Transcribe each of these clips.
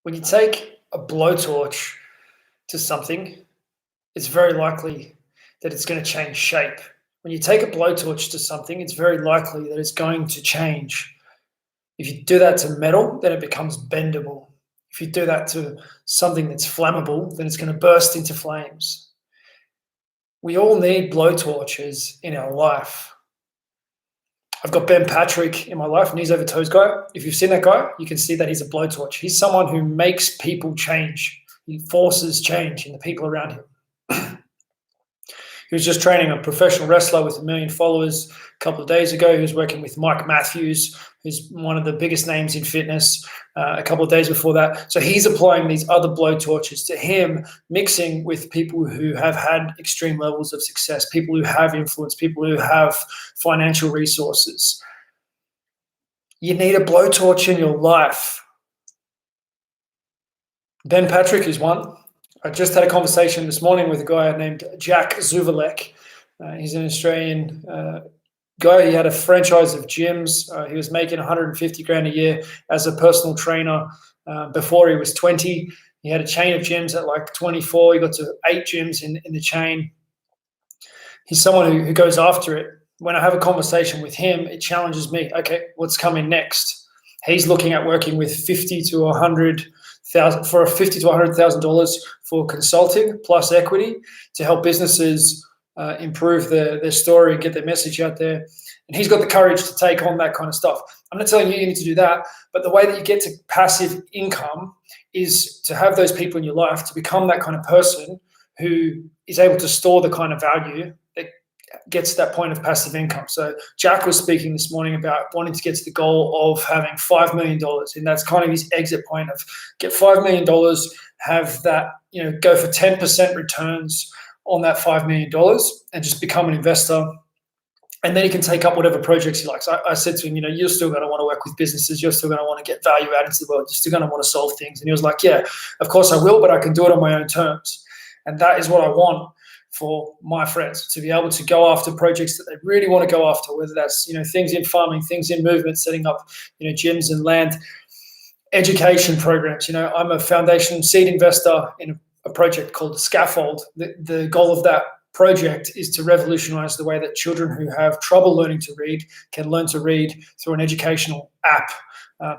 When you take a blowtorch to something, it's very likely that it's going to change shape. When you take a blowtorch to something, it's very likely that it's going to change. If you do that to metal, then it becomes bendable. If you do that to something that's flammable, then it's going to burst into flames. We all need blowtorches in our life. I've got Ben Patrick in my life, Kneesovertoesguy. If you've seen that guy, you can see that he's a blowtorch. He's someone who makes people change. He forces change in the people around him. He was just training a professional wrestler with 1 million followers a couple of days ago. He was working with Mike Matthews, who's one of the biggest names in fitness, a couple of days before that. So he's applying these other blowtorches to him, mixing with people who have had extreme levels of success, people who have influence, people who have financial resources. You need a blowtorch in your life. Ben Patrick is one. I just had a conversation this morning with a guy named Jack Zuvalek. He's an Australian guy. He had a franchise of gyms. He was making 150 grand a year as a personal trainer before he was 20. He had a chain of gyms at like 24. He got to 8 gyms in the chain. He's someone who goes after it. When I have a conversation with him, it challenges me. Okay, what's coming next? He's looking at working with $50,000 to $100,000 for consulting plus equity to help businesses improve their story and get their message out there. And he's got the courage to take on that kind of stuff. I'm not telling you you need to do that, but the way that you get to passive income is to have those people in your life, to become that kind of person who is able to store the kind of value that gets to that point of passive income. So Jack was speaking this morning about wanting to get to the goal of having $5 million. And that's kind of his exit point of get $5 million, have that, go for 10% returns on that $5 million and just become an investor. And then he can take up whatever projects he likes. I said to him, you're still going to want to work with businesses. You're still going to want to get value out into the world. You're still going to want to solve things. And he was like, yeah, of course I will, but I can do it on my own terms. And that is what I want for my friends, to be able to go after projects that they really want to go after, whether that's, things in farming, things in movement, setting up, gyms and land, education programs. I'm a foundation seed investor in a project called Scaffold. The goal of that project is to revolutionize the way that children who have trouble learning to read can learn to read through an educational app.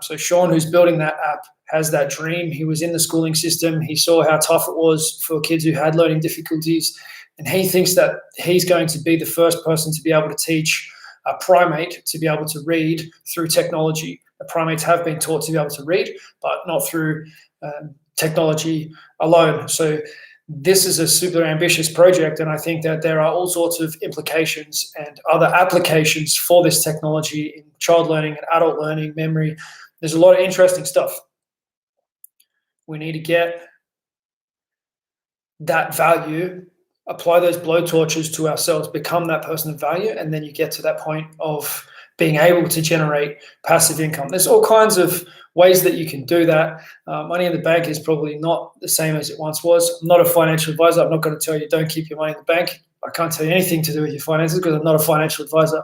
So Sean, who's building that app, has that dream. He was in the schooling system. He saw how tough it was for kids who had learning difficulties. And he thinks that he's going to be the first person to be able to teach a primate to be able to read through technology. The primates have been taught to be able to read, but not through technology alone. So this is a super ambitious project, and I think that there are all sorts of implications and other applications for this technology in child learning and adult learning, memory. There's a lot of interesting stuff. We need to get that value, apply those blowtorches to ourselves, become that person of value, and then you get to that point of being able to generate passive income. There's all kinds of ways that you can do that. Money in the bank is probably not the same as it once was. I'm not a financial advisor. I'm not going to tell you don't keep your money in the bank. I can't tell you anything to do with your finances because I'm not a financial advisor.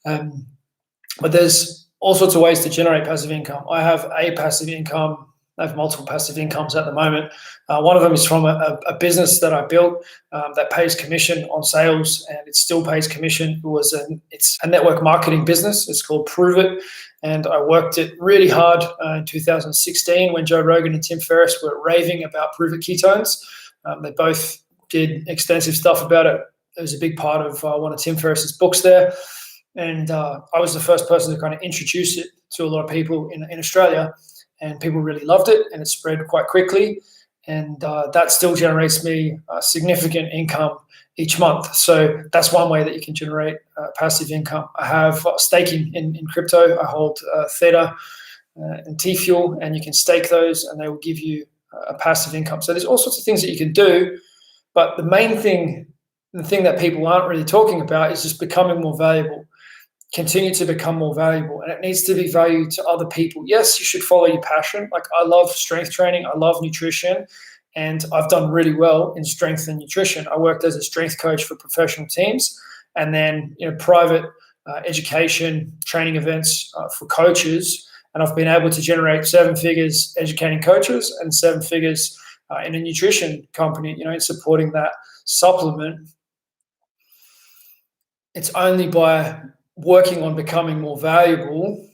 But there's all sorts of ways to generate passive income. I have a passive income. I have multiple passive incomes at the moment. One of them is from a business that I built that pays commission on sales, and it still pays commission. It's a network marketing business. It's called Prove It, and I worked it really hard in 2016 when Joe Rogan and Tim Ferriss were raving about Prove It ketones. They both did extensive stuff about it. It was a big part of one of Tim Ferriss's books there, and I was the first person to kind of introduce it to a lot of people in Australia. And people really loved it, and it spread quite quickly. And that still generates me significant income each month. So that's one way that you can generate passive income. I have staking in crypto. I hold Theta and T-Fuel, and you can stake those, and they will give you a passive income. So there's all sorts of things that you can do. But the main thing, the thing that people aren't really talking about, is just becoming more valuable. Continue to become more valuable, and it needs to be valued to other people. Yes, you should follow your passion. Like, I love strength training, I love nutrition, and I've done really well in strength and nutrition. I worked as a strength coach for professional teams, and then private education training events for coaches, And I've been able to generate 7 figures educating coaches and 7 figures in a nutrition company, in supporting that supplement. It's only by working on becoming more valuable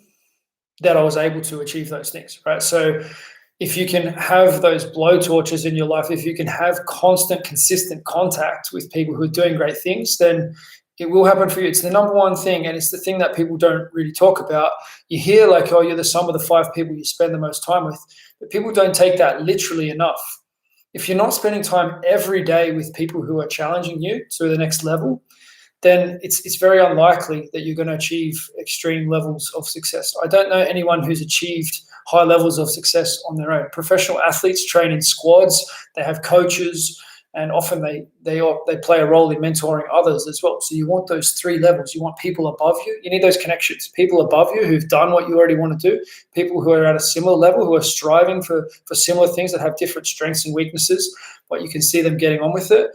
that I was able to achieve those things, right? So if you can have those blowtorches in your life, if you can have constant, consistent contact with people who are doing great things, then it will happen for you. It's the number one thing, and it's the thing that people don't really talk about. You hear like, oh, you're the sum of the 5 people you spend the most time with, but people don't take that literally enough. If you're not spending time every day with people who are challenging you to the next level, then it's very unlikely that you're going to achieve extreme levels of success. I don't know anyone who's achieved high levels of success on their own. Professional athletes train in squads, they have coaches, and often they play a role in mentoring others as well. So you want those 3 levels. You want people above you. You need those connections. People above you who've done what you already want to do. People who are at a similar level, who are striving for similar things, that have different strengths and weaknesses, but you can see them getting on with it.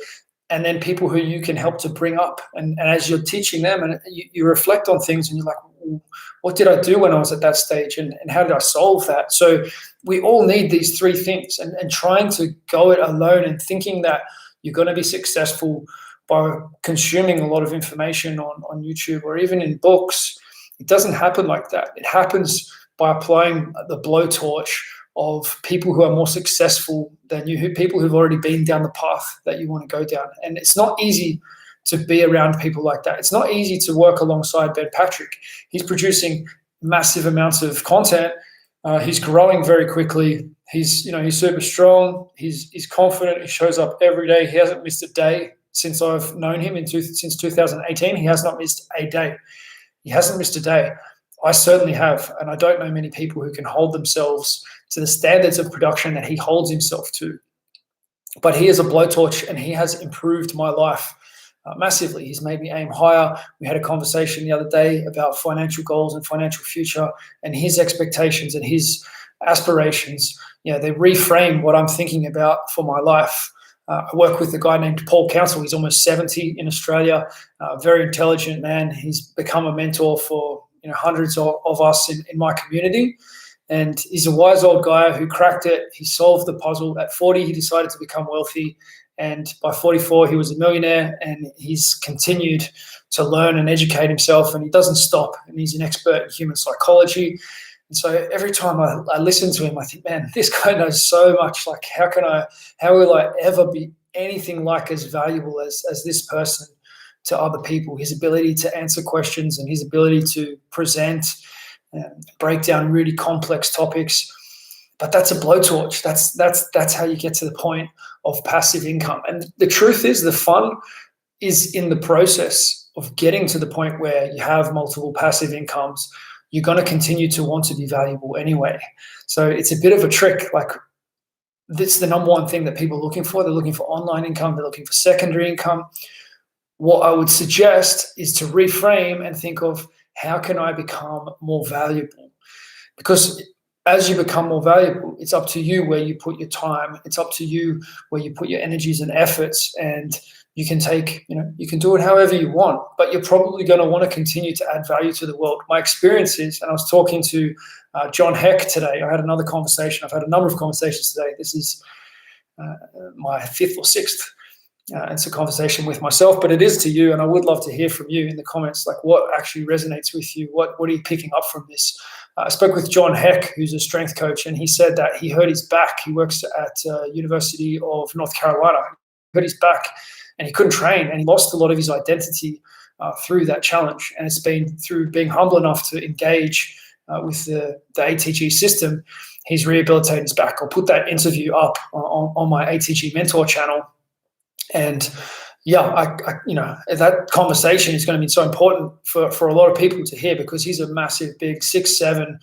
And then people who you can help to bring up. And as you're teaching them, and you reflect on things and you're like, what did I do when I was at that stage? And how did I solve that? So we all need these 3 things. And trying to go it alone and thinking that you're going to be successful by consuming a lot of information on YouTube or even in books, it doesn't happen like that. It happens by applying the blowtorch of people who are more successful than you, people who've already been down the path that you want to go down. And it's not easy to be around people like that. It's not easy to work alongside Ben Patrick. He's producing massive amounts of content. He's growing very quickly. He's super strong. He's confident. He shows up every day. He hasn't missed a day since I've known him since 2018. He has not missed a day. He hasn't missed a day. I certainly have, and I don't know many people who can hold themselves to the standards of production that he holds himself to. But he is a blowtorch, and he has improved my life massively. He's made me aim higher. We had a conversation the other day about financial goals and financial future, and his expectations and his aspirations. They reframe what I'm thinking about for my life. I work with a guy named Paul Council. He's almost 70 in Australia, very intelligent man. He's become a mentor for hundreds of us in my community. And he's a wise old guy who cracked it. He solved the puzzle. At 40, he decided to become wealthy. And by 44, he was a millionaire, and he's continued to learn and educate himself, and he doesn't stop. And he's an expert in human psychology. And so every time I listen to him, I think, man, this guy knows so much. Like, how will I ever be anything like as valuable as this person to other people? His ability to answer questions and his ability to present and break down really complex topics. But that's a blowtorch. That's how you get to the point of passive income. And the truth is, the fun is in the process of getting to the point where you have multiple passive incomes. You're going to continue to want to be valuable anyway. So it's a bit of a trick. Like, that's the number one thing that people are looking for. They're looking for online income. They're looking for secondary income. What I would suggest is to reframe and think of, how can I become more valuable? Because as you become more valuable, it's up to you where you put your time. It's up to you where you put your energies and efforts, and you can you can do it however you want, but you're probably going to want to continue to add value to the world. My experience is, and I was talking to John Heck today. I had another conversation. I've had a number of conversations today. This is my 5th or 6th. It's a conversation with myself, but it is to you, and I would love to hear from you in the comments, like what actually resonates with you. What are you picking up from this? I spoke with John Heck, who's a strength coach, and he said that he hurt his back. He works at University of North Carolina. He hurt his back, and he couldn't train, and he lost a lot of his identity through that challenge. And it's been through being humble enough to engage with the ATG system, he's rehabilitated his back. I'll put that interview up on my ATG mentor channel. And yeah, that conversation is going to be so important for a lot of people to hear, because he's a massive, big 6'7",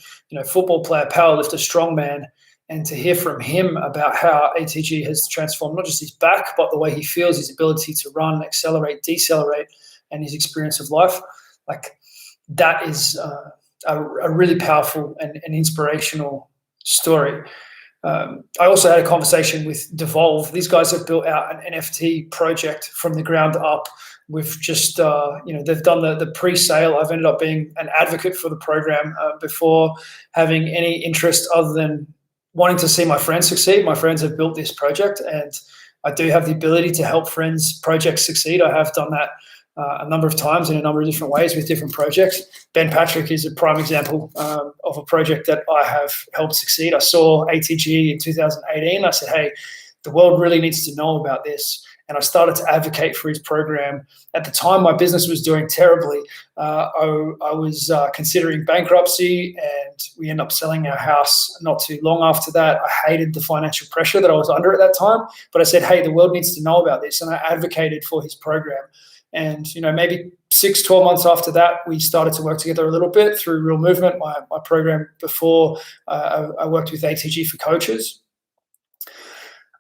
football player, powerlifter, strongman, and to hear from him about how ATG has transformed not just his back, but the way he feels, his ability to run, accelerate, decelerate, and his experience of life. Like, that is a really powerful and inspirational story. I also had a conversation with Devolve. These guys have built out an NFT project from the ground up. We've just, they've done the pre-sale. I've ended up being an advocate for the program before having any interest other than wanting to see my friends succeed. My friends have built this project, and I do have the ability to help friends' projects succeed. I have done that a number of times in a number of different ways with different projects. Ben Patrick is a prime example of a project that I have helped succeed. I saw ATG in 2018. I said, hey, the world really needs to know about this. And I started to advocate for his program. At the time, my business was doing terribly. I was considering bankruptcy, and we ended up selling our house not too long after that. I hated the financial pressure that I was under at that time, but I said, hey, the world needs to know about this. And I advocated for his program. And, maybe 6-12 months after that, we started to work together a little bit through Real Movement, my program before. I worked with ATG for Coaches.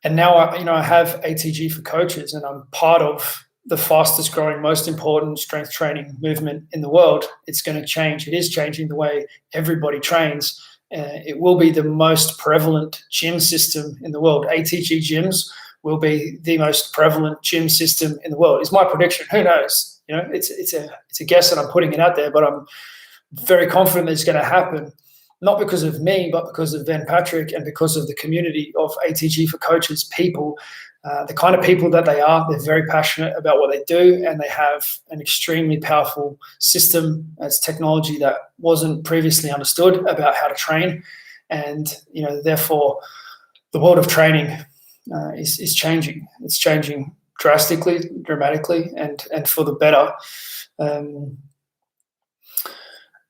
And now, I have ATG for Coaches, and I'm part of the fastest growing, most important strength training movement in the world. It's going to change. It is changing the way everybody trains. It will be the most prevalent gym system in the world. ATG gyms will be the most prevalent gym system in the world. Is my prediction. Who knows? It's a guess, and I'm putting it out there, but I'm very confident it's going to happen. Not because of me, but because of Ben Patrick and because of the community of ATG for Coaches people, the kind of people that they are. They're very passionate about what they do, and they have an extremely powerful system. It's technology that wasn't previously understood about how to train. And, therefore, the world of training is changing. It's changing drastically, dramatically, and for the better.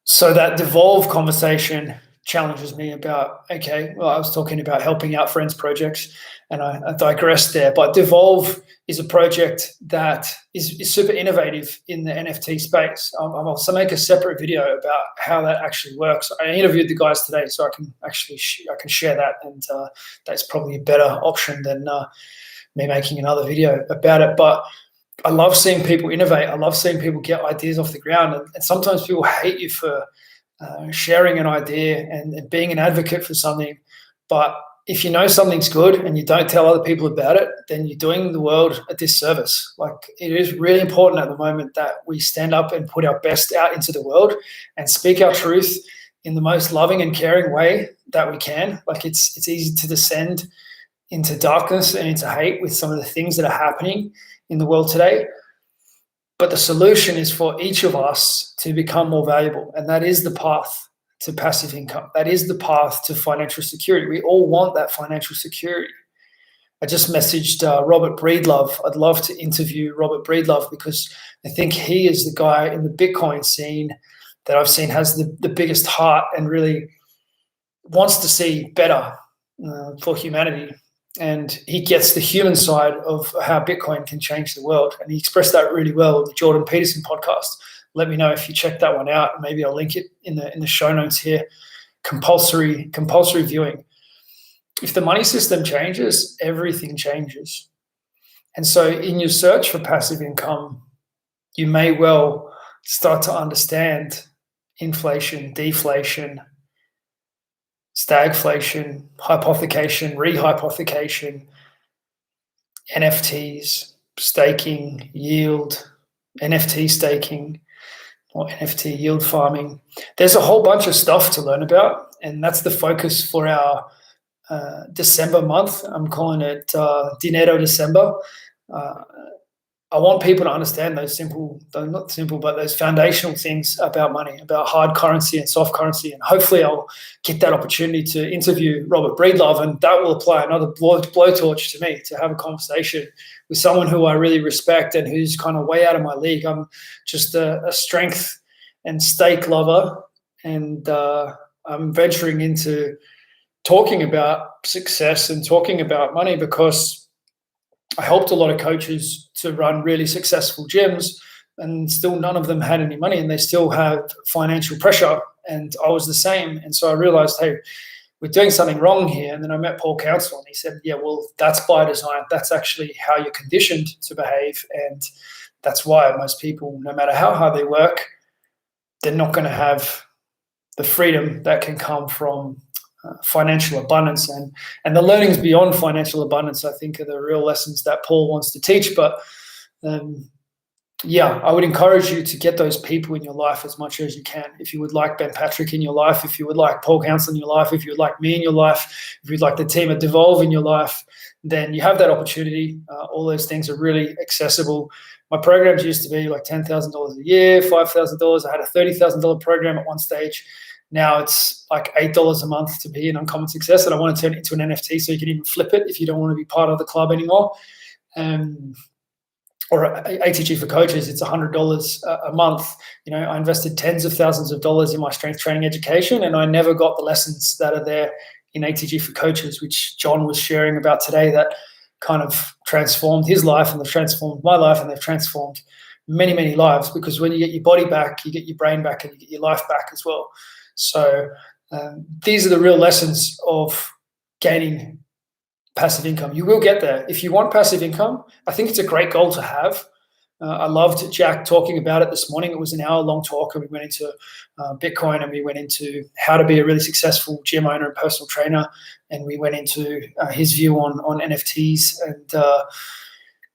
So that Devolve conversation challenges me about, okay, well, I was talking about helping out friends' projects, and I digressed there. But Devolve is a project that is super innovative in the NFT space. I'll also make a separate video about how that actually works. I interviewed the guys today, so I can share that, and that's probably a better option than me making another video about it. But I love seeing people innovate. I love seeing people get ideas off the ground. And sometimes people hate you for sharing an idea and being an advocate for something. But if you know something's good and you don't tell other people about it, then you're doing the world a disservice. Like, it is really important at the moment that we stand up and put our best out into the world and speak our truth in the most loving and caring way that we can. Like, it's easy to descend into darkness and into hate with some of the things that are happening in the world today. But the solution is for each of us to become more valuable. And that is the path to passive income. That is the path to financial security. We all want that financial security. I just messaged Robert Breedlove. I'd love to interview Robert Breedlove, because I think he is the guy in the Bitcoin scene that I've seen has the biggest heart and really wants to see better for humanity. And he gets the human side of how Bitcoin can change the world. And he expressed that really well with the Jordan Peterson podcast. Let me know if you check that one out. Maybe I'll link it in the show notes here. Compulsory viewing. If the money system changes, everything changes. And so in your search for passive income, you may well start to understand inflation, deflation, stagflation, hypothecation, rehypothecation, NFTs, staking, yield, NFT staking, or NFT yield farming. There's a whole bunch of stuff to learn about, and that's the focus for our December month. I'm calling it Dinero December. I want people to understand those those foundational things about money, about hard currency and soft currency. And hopefully I'll get that opportunity to interview Robert Breedlove, and that will apply another blowtorch to me, to have a conversation with someone who I really respect and who's kind of way out of my league. I'm just a strength and stake lover, and I'm venturing into talking about success and talking about money because I helped a lot of coaches to run really successful gyms, and still none of them had any money, and they still have financial pressure. And I was the same. And so I realized, hey, we're doing something wrong here. And then I met Paul Council, and he said, yeah, well, that's by design. That's actually how you're conditioned to behave. And that's why most people, no matter how hard they work, they're not going to have the freedom that can come from financial abundance. And the learnings beyond financial abundance, I think, are the real lessons that Paul wants to teach. But yeah, I would encourage you to get those people in your life as much as you can. If you would like Ben Patrick in your life, if you would like Paul Council in your life, if you would like me in your life, if you'd like the team at Devolve in your life, then you have that opportunity. All those things are really accessible. My programs used to be like $10,000 a year, $5,000. I had a $30,000 program at one stage. Now it's like $8 a month to be an Uncommon Success, and I want to turn it into an NFT so you can even flip it if you don't want to be part of the club anymore. Or ATG for coaches, it's $100 a month. I invested tens of thousands of dollars in my strength training education, and I never got the lessons that are there in ATG for coaches, which John was sharing about today, that kind of transformed his life, and they've transformed my life, and they've transformed many, many lives, because when you get your body back, you get your brain back, and you get your life back as well. So these are the real lessons of gaining passive income. You will get there. If you want passive income, I think it's a great goal to have. I loved Jack talking about it this morning. It was an hour-long talk, and we went into Bitcoin, and we went into how to be a really successful gym owner and personal trainer, and we went into his view on NFTs, and it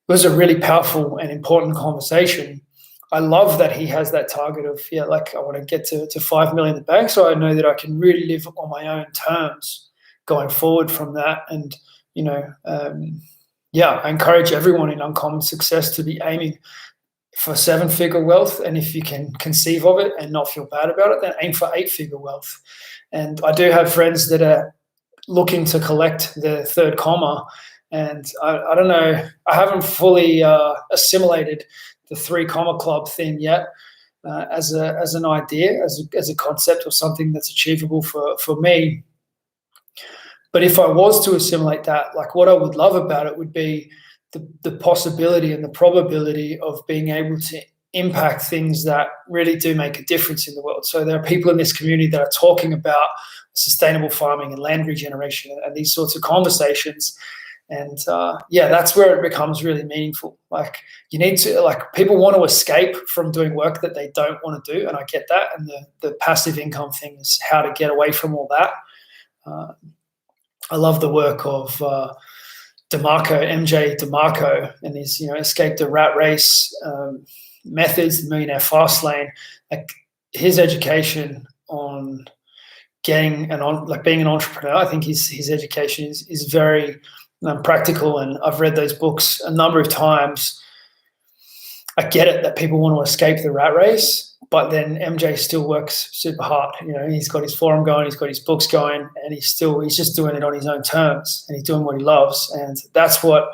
was a really powerful and important conversation. I love that he has that target of, I want to get to 5 million in the bank, so I know that I can really live on my own terms going forward from that. And I encourage everyone in Uncommon Success to be aiming for 7-figure wealth. And if you can conceive of it and not feel bad about it, then aim for 8-figure wealth. And I do have friends that are looking to collect their third comma. And I don't know, I haven't fully assimilated the 3 comma club thing yet as an idea, as a concept, or something that's achievable for me. But if I was to assimilate that, like, what I would love about it would be the possibility and the probability of being able to impact things that really do make a difference in the world. So there are people in this community that are talking about sustainable farming and land regeneration and these sorts of conversations. And that's where it becomes really meaningful. Like, you need to, people want to escape from doing work that they don't want to do, and I get that. And the passive income thing is how to get away from all that. I love the work of MJ DeMarco, and his escape the rat race methods, the Millionaire Fast Lane. Like, his education on being an entrepreneur, I think his education is very practical, and I've read those books a number of times. I get it that people want to escape the rat race, but then MJ still works super hard. He's got his forum going, he's got his books going, and he's just doing it on his own terms, and he's doing what he loves. And that's what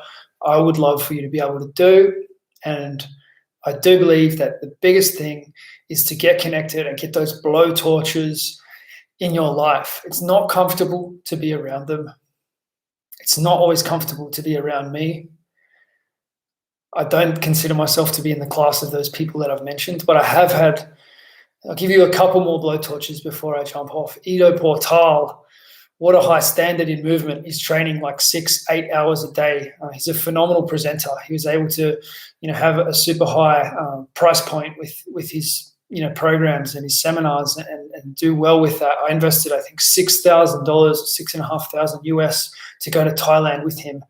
I would love for you to be able to do. And I do believe that the biggest thing is to get connected and get those blowtorches in your life. It's not comfortable to be around them. It's not always comfortable to be around me. I don't consider myself to be in the class of those people that I've mentioned, but I'll give you a couple more blowtorches before I jump off. Ido Portal, what a high standard in movement. He's training like 6-8 hours a day. He's a phenomenal presenter. He was able to, have a super high price point with his, programs and his seminars, and do well with that. I invested, I think, $6,000, $6,500 US to go to Thailand with him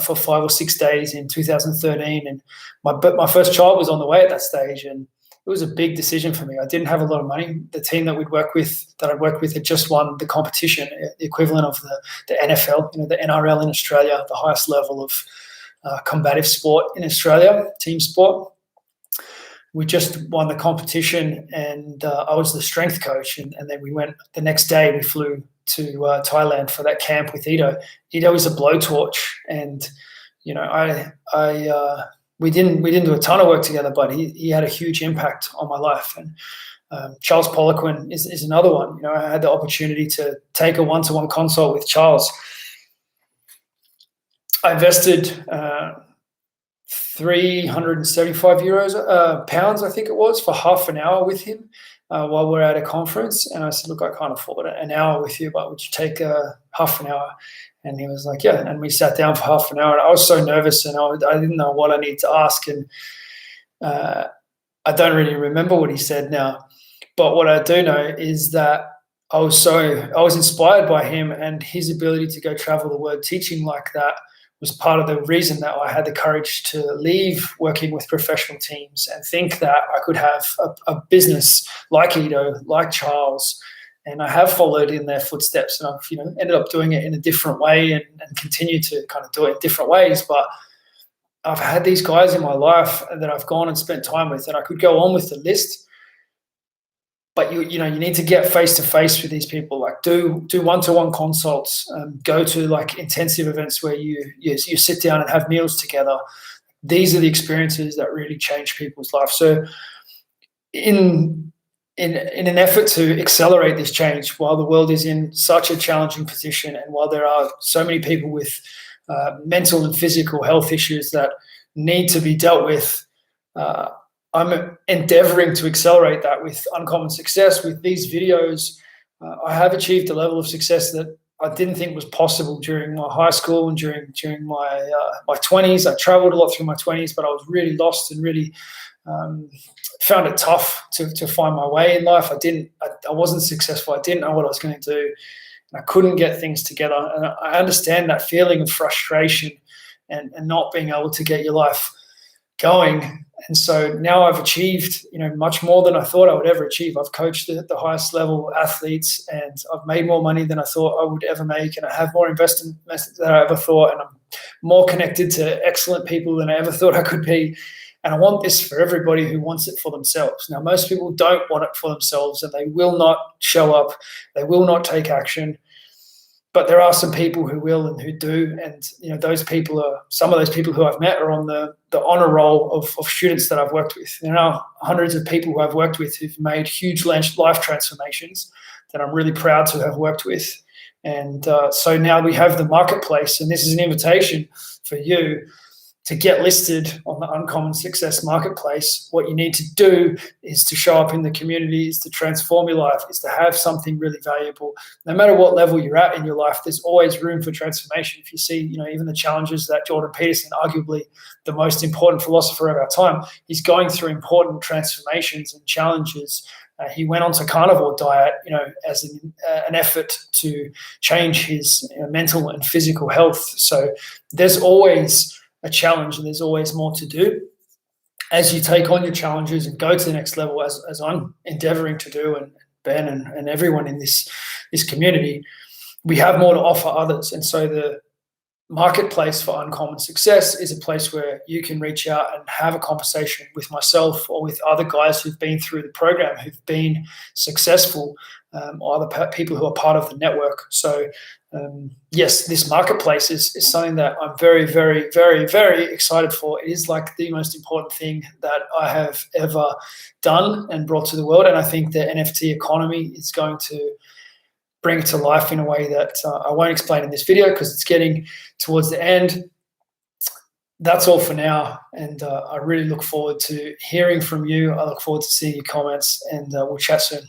for 5 or 6 days in 2013. And my first child was on the way at that stage, and it was a big decision for me. I didn't have a lot of money. The team that I'd worked with had just won the competition, the equivalent of the NFL, the NRL in Australia, the highest level of combative sport in Australia, team sport. We just won the competition, and I was the strength coach. And then we went the next day. We flew to Thailand for that camp with Ido. Ido is a blowtorch, and we didn't do a ton of work together, but he had a huge impact on my life. And Charles Poliquin is another one. I had the opportunity to take a one-to-one consult with Charles. I invested 375 pounds, I think it was, for half an hour with him while we're at a conference. And I said, look, I can't afford an hour with you, but would you take half an hour? And he was like, yeah. And we sat down for half an hour. And I was so nervous, and I didn't know what I needed to ask. And I don't really remember what he said now. But what I do know is that I was inspired by him and his ability to go travel the world teaching like that was part of the reason that I had the courage to leave working with professional teams and think that I could have a business like Ido, like Charles, and I have followed in their footsteps, and I've ended up doing it in a different way and continue to kind of do it in different ways. But I've had these guys in my life that I've gone and spent time with, and I could go on with the list. But you need to get face to face with these people. Like do one-to-one consults, go to like intensive events where you sit down and have meals together. These are the experiences that really change people's life. So in an effort to accelerate this change, while the world is in such a challenging position, and while there are so many people with mental and physical health issues that need to be dealt with, I'm endeavoring to accelerate that with Uncommon Success, with these videos. I have achieved a level of success that I didn't think was possible during my high school and during my 20s. I traveled a lot through my 20s, but I was really lost and really found it tough to find my way in life. I wasn't successful. I didn't know what I was going to do, and I couldn't get things together. And I understand that feeling of frustration and not being able to get your life going. And so now I've achieved, much more than I thought I would ever achieve. I've coached the highest level athletes, and I've made more money than I thought I would ever make. And I have more investment than I ever thought. And I'm more connected to excellent people than I ever thought I could be. And I want this for everybody who wants it for themselves. Now, most people don't want it for themselves, and they will not show up. They will not take action. But there are some people who will and who do, and those people are some of those people who I've met are on the honor roll of students that I've worked with. There are hundreds of people who I've worked with who've made huge life transformations that I'm really proud to have worked with. And so now we have the marketplace, and this is an invitation for you to get listed on the Uncommon Success Marketplace. What you need to do is to show up in the community, is to transform your life, is to have something really valuable. No matter what level you're at in your life, there's always room for transformation. If you see, even the challenges that Jordan Peterson, arguably the most important philosopher of our time, he's going through important transformations and challenges. He went on to carnivore diet, as an effort to change his mental and physical health. So there's always a challenge, and there's always more to do as you take on your challenges and go to the next level, as I'm endeavoring to do, and Ben and everyone in this community. We have more to offer others, and so the marketplace for Uncommon Success is a place where you can reach out and have a conversation with myself or with other guys who've been through the program, who've been successful, or other people who are part of the network. So yes, this marketplace is something that I'm very, very, very, very excited for. It is like the most important thing that I have ever done and brought to the world. And I think the NFT economy is going to bring it to life in a way that I won't explain in this video because it's getting towards the end. That's all for now. And I really look forward to hearing from you. I look forward to seeing your comments, and we'll chat soon.